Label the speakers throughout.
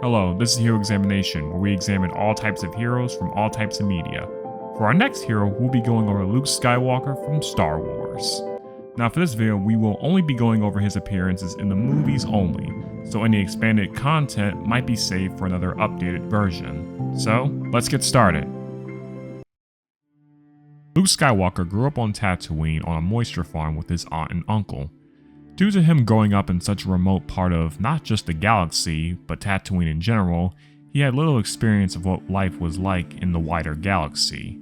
Speaker 1: Hello, this is Hero Examination, where we examine all types of heroes from all types of media. For our next hero, we'll be going over Luke Skywalker from Star Wars. Now for this video, we will only be going over his appearances in the movies only, so any expanded content might be saved for another updated version. So, let's get started. Luke Skywalker grew up on Tatooine on a moisture farm with his aunt and uncle. Due to him growing up in such a remote part of not just the galaxy, but Tatooine in general, he had little experience of what life was like in the wider galaxy.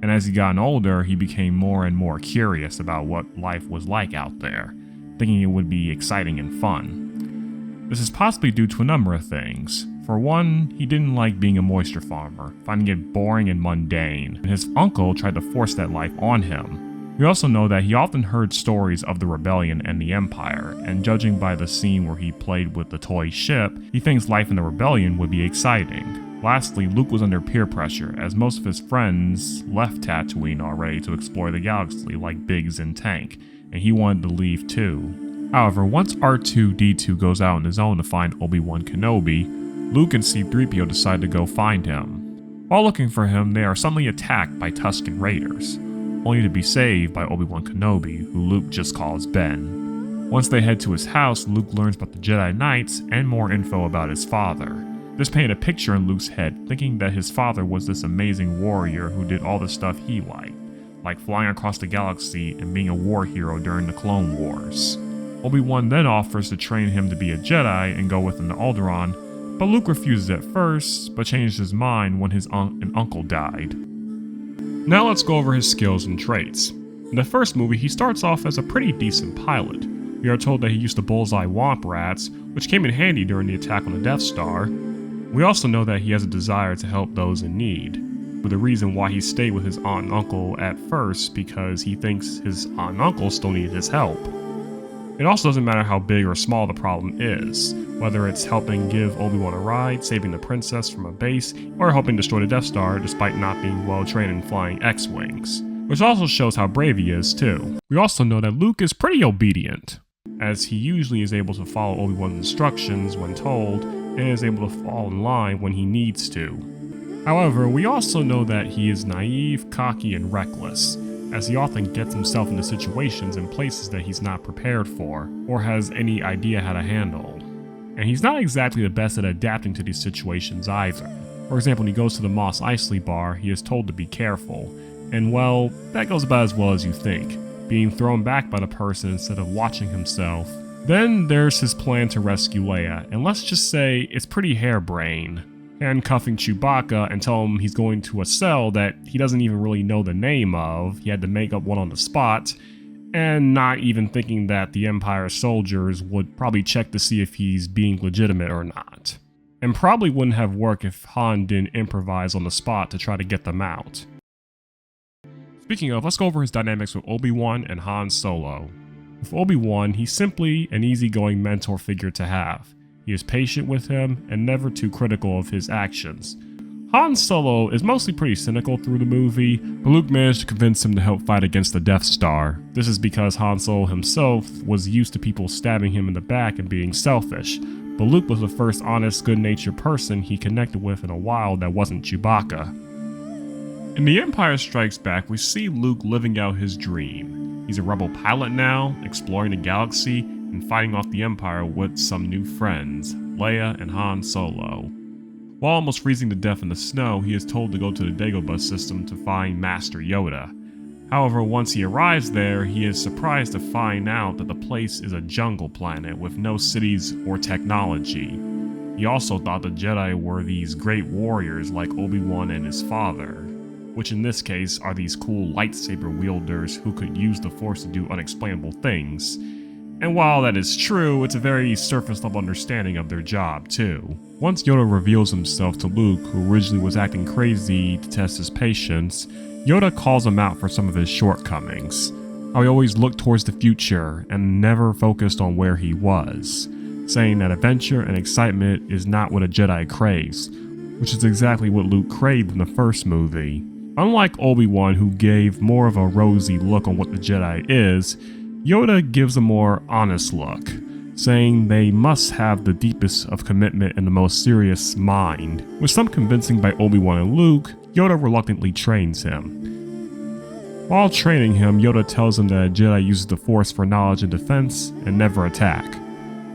Speaker 1: And as he got older, he became more and more curious about what life was like out there, thinking it would be exciting and fun. This is possibly due to a number of things. For one, he didn't like being a moisture farmer, finding it boring and mundane, and his uncle tried to force that life on him. We also know that he often heard stories of the rebellion and the Empire, and judging by the scene where he played with the toy ship, he thinks life in the rebellion would be exciting. Lastly, Luke was under peer pressure, as most of his friends left Tatooine already to explore the galaxy like Biggs and Tank, and he wanted to leave too. However, once R2-D2 goes out on his own to find Obi-Wan Kenobi, Luke and C-3PO decide to go find him. While looking for him, they are suddenly attacked by Tusken Raiders, only to be saved by Obi-Wan Kenobi, who Luke just calls Ben. Once they head to his house, Luke learns about the Jedi Knights and more info about his father. This painted a picture in Luke's head, thinking that his father was this amazing warrior who did all the stuff he liked, like flying across the galaxy and being a war hero during the Clone Wars. Obi-Wan then offers to train him to be a Jedi and go with him to Alderaan, but Luke refuses at first, but changed his mind when his aunt and uncle died. Now let's go over his skills and traits. In the first movie, he starts off as a pretty decent pilot. We are told that he used to bullseye womp rats, which came in handy during the attack on the Death Star. We also know that he has a desire to help those in need, with the reason why he stayed with his aunt and uncle at first because he thinks his aunt and uncle still need his help. It also doesn't matter how big or small the problem is, whether it's helping give Obi-Wan a ride, saving the princess from a base, or helping destroy the Death Star despite not being well trained in flying X-Wings, which also shows how brave he is too. We also know that Luke is pretty obedient, as he usually is able to follow Obi-Wan's instructions when told, and is able to fall in line when he needs to. However, we also know that he is naive, cocky, and reckless, as he often gets himself into situations and places that he's not prepared for, or has any idea how to handle. And he's not exactly the best at adapting to these situations either. For example, when he goes to the Mos Eisley bar, he is told to be careful, and well, that goes about as well as you think, being thrown back by the person instead of watching himself. Then there's his plan to rescue Leia, and let's just say it's pretty harebrained. Handcuffing Chewbacca and tell him he's going to a cell that he doesn't even really know the name of, he had to make up one on the spot, and not even thinking that the Empire soldiers would probably check to see if he's being legitimate or not. And probably wouldn't have worked if Han didn't improvise on the spot to try to get them out. Speaking of, let's go over his dynamics with Obi-Wan and Han Solo. With Obi-Wan, he's simply an easygoing mentor figure to have. He is patient with him and never too critical of his actions. Han Solo is mostly pretty cynical through the movie, but Luke managed to convince him to help fight against the Death Star. This is because Han Solo himself was used to people stabbing him in the back and being selfish, but Luke was the first honest, good-natured person he connected with in a while that wasn't Chewbacca. In The Empire Strikes Back, we see Luke living out his dream. He's a rebel pilot now, exploring the galaxy, and fighting off the Empire with some new friends, Leia and Han Solo. While almost freezing to death in the snow, he is told to go to the Dagobah system to find Master Yoda. However, once he arrives there, he is surprised to find out that the place is a jungle planet with no cities or technology. He also thought the Jedi were these great warriors like Obi-Wan and his father, which in this case are these cool lightsaber wielders who could use the Force to do unexplainable things. And while that is true, it's a very surface level understanding of their job too. Once Yoda reveals himself to Luke, who originally was acting crazy to test his patience, Yoda calls him out for some of his shortcomings. How he always looked towards the future and never focused on where he was, saying that adventure and excitement is not what a Jedi craves, which is exactly what Luke craved in the first movie. Unlike Obi-Wan, who gave more of a rosy look on what the Jedi is, Yoda gives a more honest look, saying they must have the deepest of commitment and the most serious mind. With some convincing by Obi-Wan and Luke, Yoda reluctantly trains him. While training him, Yoda tells him that a Jedi uses the Force for knowledge and defense and never attack.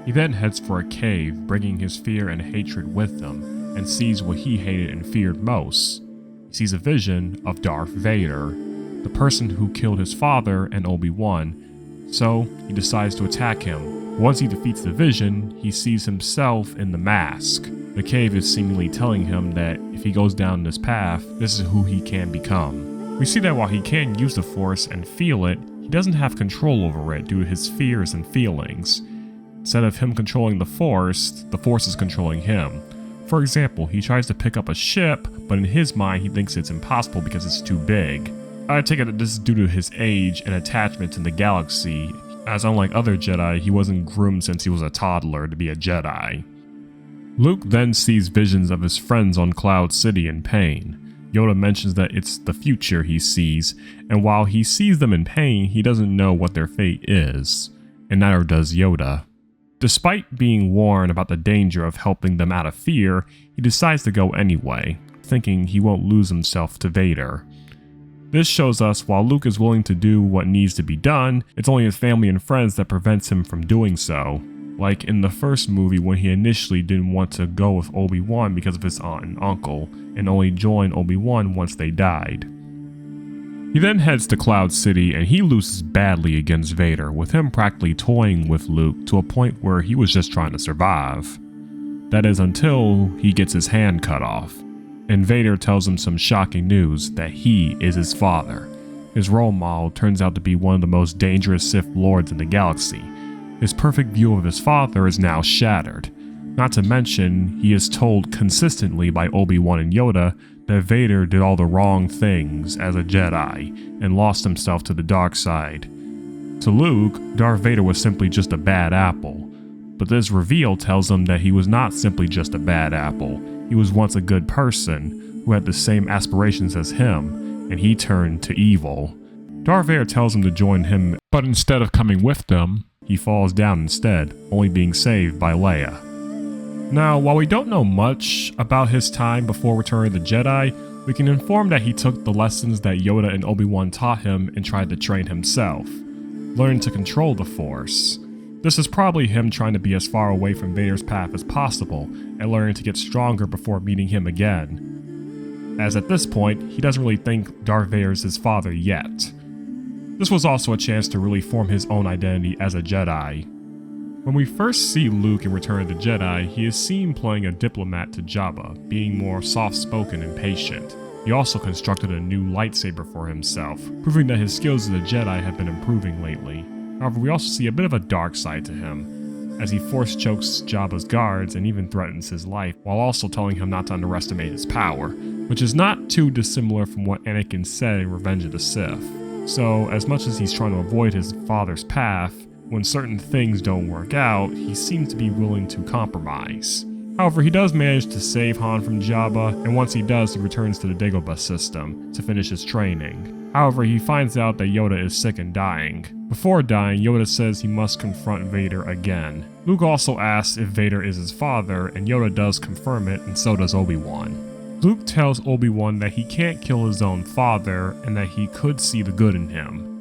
Speaker 1: He then heads for a cave, bringing his fear and hatred with him, and sees what he hated and feared most. He sees a vision of Darth Vader, the person who killed his father and Obi-Wan, so he decides to attack him. Once he defeats the vision, he sees himself in the mask. The cave is seemingly telling him that if he goes down this path, this is who he can become. We see that while he can use the Force and feel it, he doesn't have control over it due to his fears and feelings. Instead of him controlling the Force is controlling him. For example, he tries to pick up a ship, but in his mind he thinks it's impossible because it's too big. I take it that this is due to his age and attachment in the galaxy, as unlike other Jedi, he wasn't groomed since he was a toddler to be a Jedi. Luke then sees visions of his friends on Cloud City in pain. Yoda mentions that it's the future he sees, and while he sees them in pain, he doesn't know what their fate is, and neither does Yoda. Despite being warned about the danger of helping them out of fear, he decides to go anyway, thinking he won't lose himself to Vader. This shows us while Luke is willing to do what needs to be done, it's only his family and friends that prevents him from doing so. Like in the first movie when he initially didn't want to go with Obi-Wan because of his aunt and uncle, and only joined Obi-Wan once they died. He then heads to Cloud City and he loses badly against Vader, with him practically toying with Luke to a point where he was just trying to survive. That is until he gets his hand cut off, and Vader tells him some shocking news that he is his father. His role model turns out to be one of the most dangerous Sith Lords in the galaxy. His perfect view of his father is now shattered. Not to mention, he is told consistently by Obi-Wan and Yoda that Vader did all the wrong things as a Jedi and lost himself to the dark side. To Luke, Darth Vader was simply just a bad apple, but this reveal tells him that he was not simply just a bad apple. He was once a good person who had the same aspirations as him, and he turned to evil. Darth Vader tells him to join him, but instead of coming with them, he falls down instead, only being saved by Leia. Now, while we don't know much about his time before Return of the Jedi, we can inform that he took the lessons that Yoda and Obi-Wan taught him and tried to train himself, learning to control the Force. This is probably him trying to be as far away from Vader's path as possible and learning to get stronger before meeting him again, as at this point, he doesn't really think Darth Vader is his father yet. This was also a chance to really form his own identity as a Jedi. When we first see Luke in Return of the Jedi, he is seen playing a diplomat to Jabba, being more soft-spoken and patient. He also constructed a new lightsaber for himself, proving that his skills as a Jedi have been improving lately. However, we also see a bit of a dark side to him, as he force chokes Jabba's guards and even threatens his life, while also telling him not to underestimate his power, which is not too dissimilar from what Anakin said in Revenge of the Sith. So, as much as he's trying to avoid his father's path, when certain things don't work out, he seems to be willing to compromise. However, he does manage to save Han from Jabba, and once he does, he returns to the Dagobah system to finish his training. However, he finds out that Yoda is sick and dying. Before dying, Yoda says he must confront Vader again. Luke also asks if Vader is his father, and Yoda does confirm it, and so does Obi-Wan. Luke tells Obi-Wan that he can't kill his own father, and that he could see the good in him.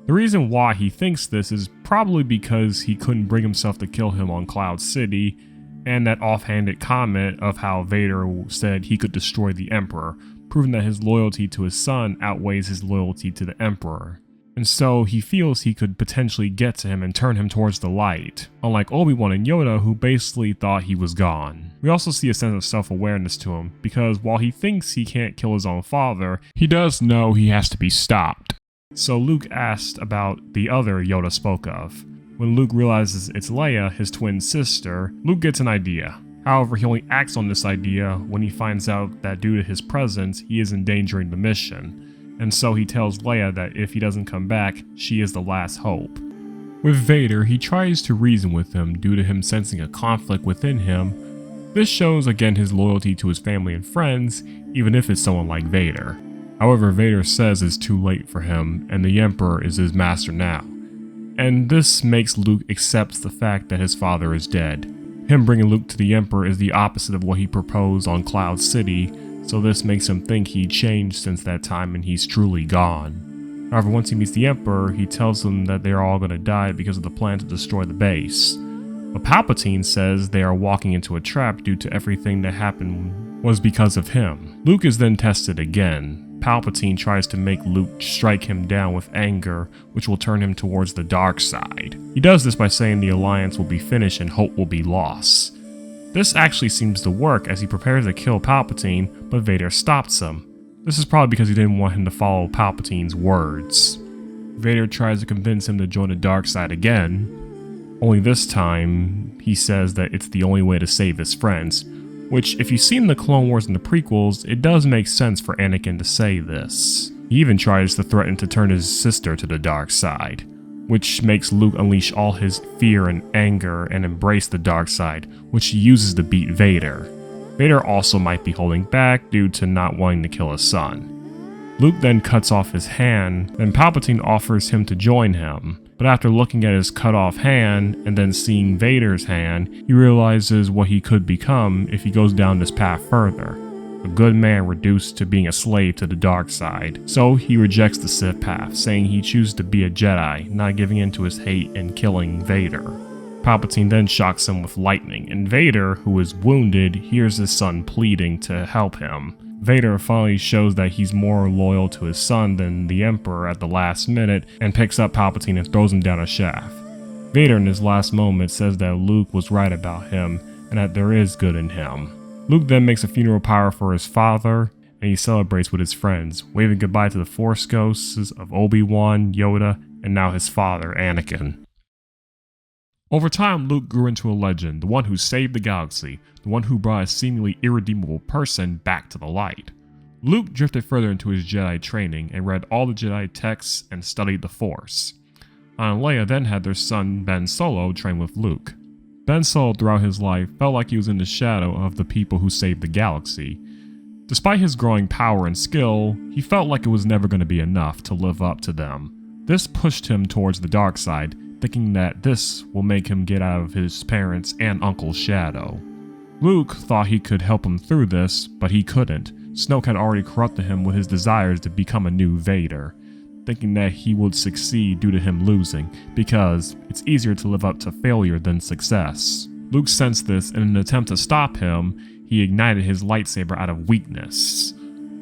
Speaker 1: The reason why he thinks this is probably because he couldn't bring himself to kill him on Cloud City, and that offhanded comment of how Vader said he could destroy the Emperor, proving that his loyalty to his son outweighs his loyalty to the Emperor. And so he feels he could potentially get to him and turn him towards the light, unlike Obi-Wan and Yoda who basically thought he was gone. We also see a sense of self-awareness to him, because while he thinks he can't kill his own father, he does know he has to be stopped. So Luke asked about the other Yoda spoke of. When Luke realizes it's Leia, his twin sister, Luke gets an idea. However, he only acts on this idea when he finds out that due to his presence, he is endangering the mission. And so he tells Leia that if he doesn't come back, she is the last hope. With Vader, he tries to reason with him due to him sensing a conflict within him. This shows again his loyalty to his family and friends, even if it's someone like Vader. However, Vader says it's too late for him, and the Emperor is his master now. and this makes Luke accept the fact that his father is dead. Him bringing Luke to the Emperor is the opposite of what he proposed on Cloud City, so this makes him think he changed since that time and he's truly gone. However, once he meets the Emperor, he tells him that they're all going to die because of the plan to destroy the base. But Palpatine says they are walking into a trap due to everything that happened was because of him. Luke is then tested again. Palpatine tries to make Luke strike him down with anger, which will turn him towards the dark side. He does this by saying the alliance will be finished and hope will be lost. This actually seems to work as he prepares to kill Palpatine, but Vader stops him. This is probably because he didn't want him to follow Palpatine's words. Vader tries to convince him to join the dark side again, only this time he says that it's the only way to save his friends. Which, if you've seen the Clone Wars and the prequels, it does make sense for Anakin to say this. He even tries to threaten to turn his sister to the dark side, which makes Luke unleash all his fear and anger and embrace the dark side, which he uses to beat Vader. Vader also might be holding back due to not wanting to kill his son. Luke then cuts off his hand, and Palpatine offers him to join him. But after looking at his cut off hand and then seeing Vader's hand, he realizes what he could become if he goes down this path further. A good man reduced to being a slave to the dark side. So he rejects the Sith path, saying he chooses to be a Jedi, not giving in to his hate and killing Vader. Palpatine then shocks him with lightning, and Vader, who is wounded, hears his son pleading to help him. Vader finally shows that he's more loyal to his son than the Emperor at the last minute and picks up Palpatine and throws him down a shaft. Vader in his last moment says that Luke was right about him and that there is good in him. Luke then makes a funeral pyre for his father and he celebrates with his friends, waving goodbye to the Force ghosts of Obi-Wan, Yoda, and now his father, Anakin. Over time, Luke grew into a legend, the one who saved the galaxy, the one who brought a seemingly irredeemable person back to the light. Luke drifted further into his Jedi training and read all the Jedi texts and studied the Force. Han and Leia then had their son Ben Solo train with Luke. Ben Solo throughout his life felt like he was in the shadow of the people who saved the galaxy. Despite his growing power and skill, he felt like it was never going to be enough to live up to them. This pushed him towards the dark side, thinking that this will make him get out of his parents' and uncle's shadow. Luke thought he could help him through this, but he couldn't. Snoke had already corrupted him with his desires to become a new Vader, thinking that he would succeed due to him losing, because it's easier to live up to failure than success. Luke sensed this, and in an attempt to stop him, he ignited his lightsaber out of weakness,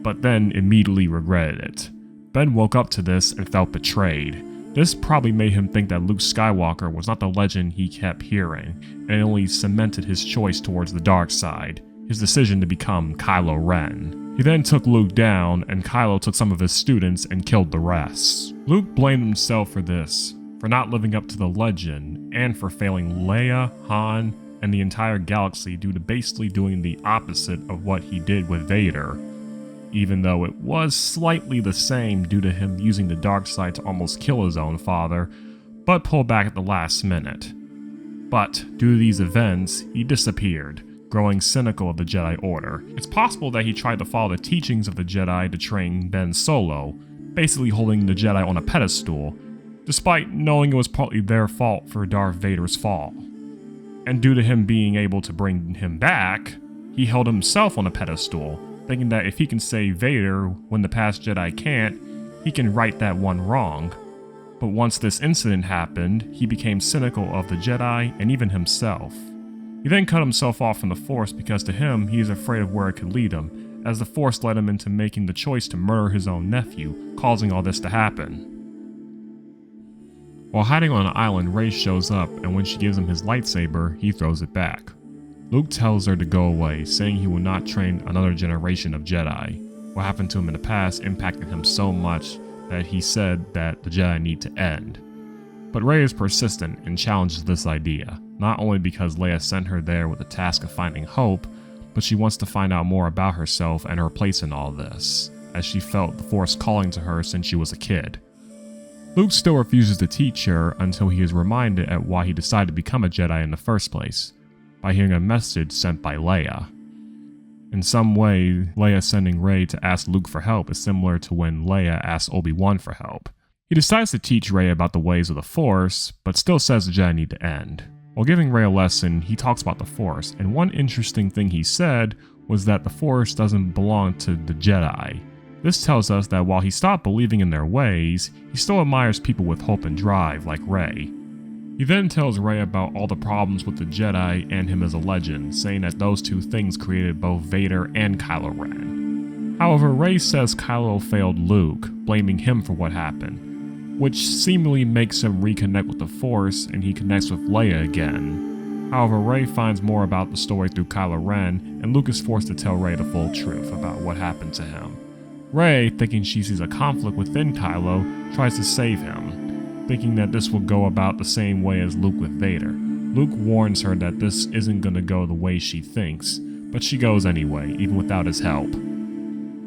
Speaker 1: but then immediately regretted it. Ben woke up to this and felt betrayed. This probably made him think that Luke Skywalker was not the legend he kept hearing, and it only cemented his choice towards the dark side, his decision to become Kylo Ren. He then took Luke down, and Kylo took some of his students and killed the rest. Luke blamed himself for this, for not living up to the legend, and for failing Leia, Han, and the entire galaxy due to basically doing the opposite of what he did with Vader. Even though it was slightly the same due to him using the dark side to almost kill his own father, but pulled back at the last minute. But due to these events, he disappeared, growing cynical of the Jedi Order. It's possible that he tried to follow the teachings of the Jedi to train Ben Solo, basically holding the Jedi on a pedestal, despite knowing it was partly their fault for Darth Vader's fall. And due to him being able to bring him back, he held himself on a pedestal, thinking that if he can save Vader when the past Jedi can't, he can right that one wrong. But once this incident happened, he became cynical of the Jedi and even himself. He then cut himself off from the Force because to him, he is afraid of where it could lead him, as the Force led him into making the choice to murder his own nephew, causing all this to happen. While hiding on an island, Rey shows up, and when she gives him his lightsaber, he throws it back. Luke tells her to go away, saying he will not train another generation of Jedi. What happened to him in the past impacted him so much that he said that the Jedi need to end. But Rey is persistent and challenges this idea, not only because Leia sent her there with the task of finding hope, but she wants to find out more about herself and her place in all this, as she felt the Force calling to her since she was a kid. Luke still refuses to teach her until he is reminded at why he decided to become a Jedi in the first place, by hearing a message sent by Leia. In some way, Leia sending Rey to ask Luke for help is similar to when Leia asked Obi-Wan for help. He decides to teach Rey about the ways of the Force, but still says the Jedi need to end. While giving Rey a lesson, he talks about the Force, and one interesting thing he said was that the Force doesn't belong to the Jedi. This tells us that while he stopped believing in their ways, he still admires people with hope and drive like Rey. He then tells Rey about all the problems with the Jedi and him as a legend, saying that those two things created both Vader and Kylo Ren. However, Rey says Kylo failed Luke, blaming him for what happened, which seemingly makes him reconnect with the Force and he connects with Leia again. However, Rey finds more about the story through Kylo Ren, and Luke is forced to tell Rey the full truth about what happened to him. Rey, thinking she sees a conflict within Kylo, tries to save him, thinking that this will go about the same way as Luke with Vader. Luke warns her that this isn't going to go the way she thinks, but she goes anyway, even without his help.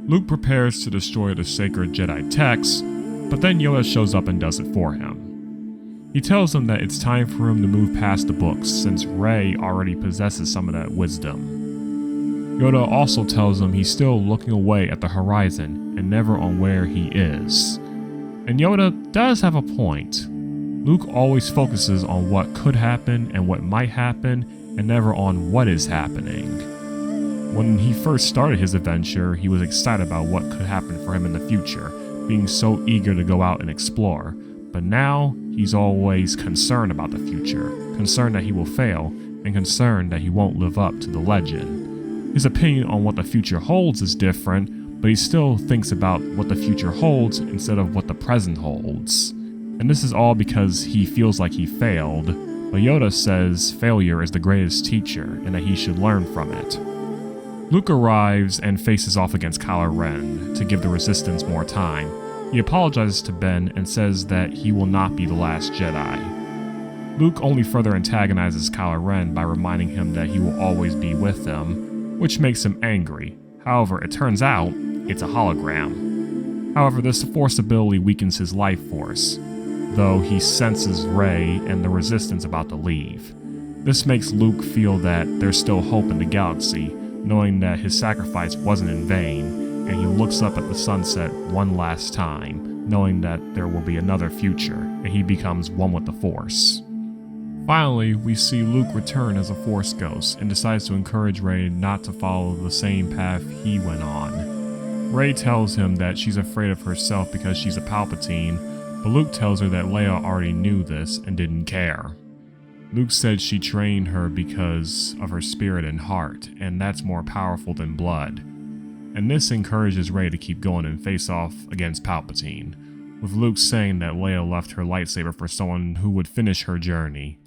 Speaker 1: Luke prepares to destroy the sacred Jedi texts, but then Yoda shows up and does it for him. He tells him that it's time for him to move past the books, since Rey already possesses some of that wisdom. Yoda also tells him he's still looking away at the horizon and never on where he is. And Yoda does have a point. Luke always focuses on what could happen and what might happen, and never on what is happening. When he first started his adventure, he was excited about what could happen for him in the future, being so eager to go out and explore. But now, he's always concerned about the future, concerned that he will fail, and concerned that he won't live up to the legend. His opinion on what the future holds is different, but he still thinks about what the future holds instead of what the present holds. And this is all because he feels like he failed, but Yoda says failure is the greatest teacher and that he should learn from it. Luke arrives and faces off against Kylo Ren to give the Resistance more time. He apologizes to Ben and says that he will not be the last Jedi. Luke only further antagonizes Kylo Ren by reminding him that he will always be with them, which makes him angry. However, it turns out it's a hologram. However, this Force ability weakens his life force, though he senses Rey and the Resistance about to leave. This makes Luke feel that there's still hope in the galaxy, knowing that his sacrifice wasn't in vain, and he looks up at the sunset one last time, knowing that there will be another future, and he becomes one with the Force. Finally, we see Luke return as a Force ghost and decides to encourage Rey not to follow the same path he went on. Rey tells him that she's afraid of herself because she's a Palpatine, but Luke tells her that Leia already knew this and didn't care. Luke said she trained her because of her spirit and heart, and that's more powerful than blood. And this encourages Rey to keep going and face off against Palpatine, with Luke saying that Leia left her lightsaber for someone who would finish her journey.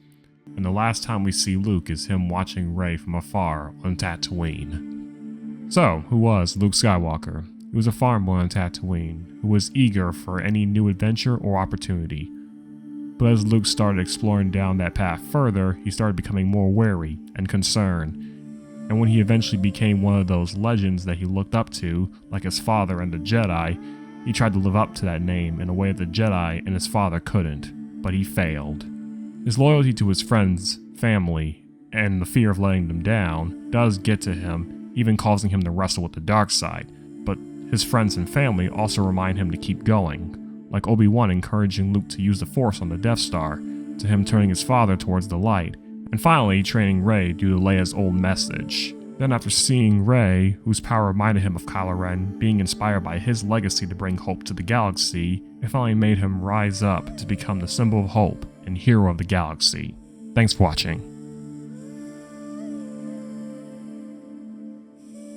Speaker 1: And the last time we see Luke is him watching Rey from afar on Tatooine. So, who was Luke Skywalker? He was a farm boy on Tatooine, who was eager for any new adventure or opportunity. But as Luke started exploring down that path further, he started becoming more wary and concerned. And when he eventually became one of those legends that he looked up to, like his father and the Jedi, he tried to live up to that name in a way that the Jedi and his father couldn't, but he failed. His loyalty to his friends, family, and the fear of letting them down does get to him, even causing him to wrestle with the dark side, but his friends and family also remind him to keep going, like Obi-Wan encouraging Luke to use the Force on the Death Star, to him turning his father towards the light, and finally training Rey due to Leia's old message. Then after seeing Rey, whose power reminded him of Kylo Ren, being inspired by his legacy to bring hope to the galaxy, it finally made him rise up to become the symbol of hope and hero of the galaxy. Thanks for watching.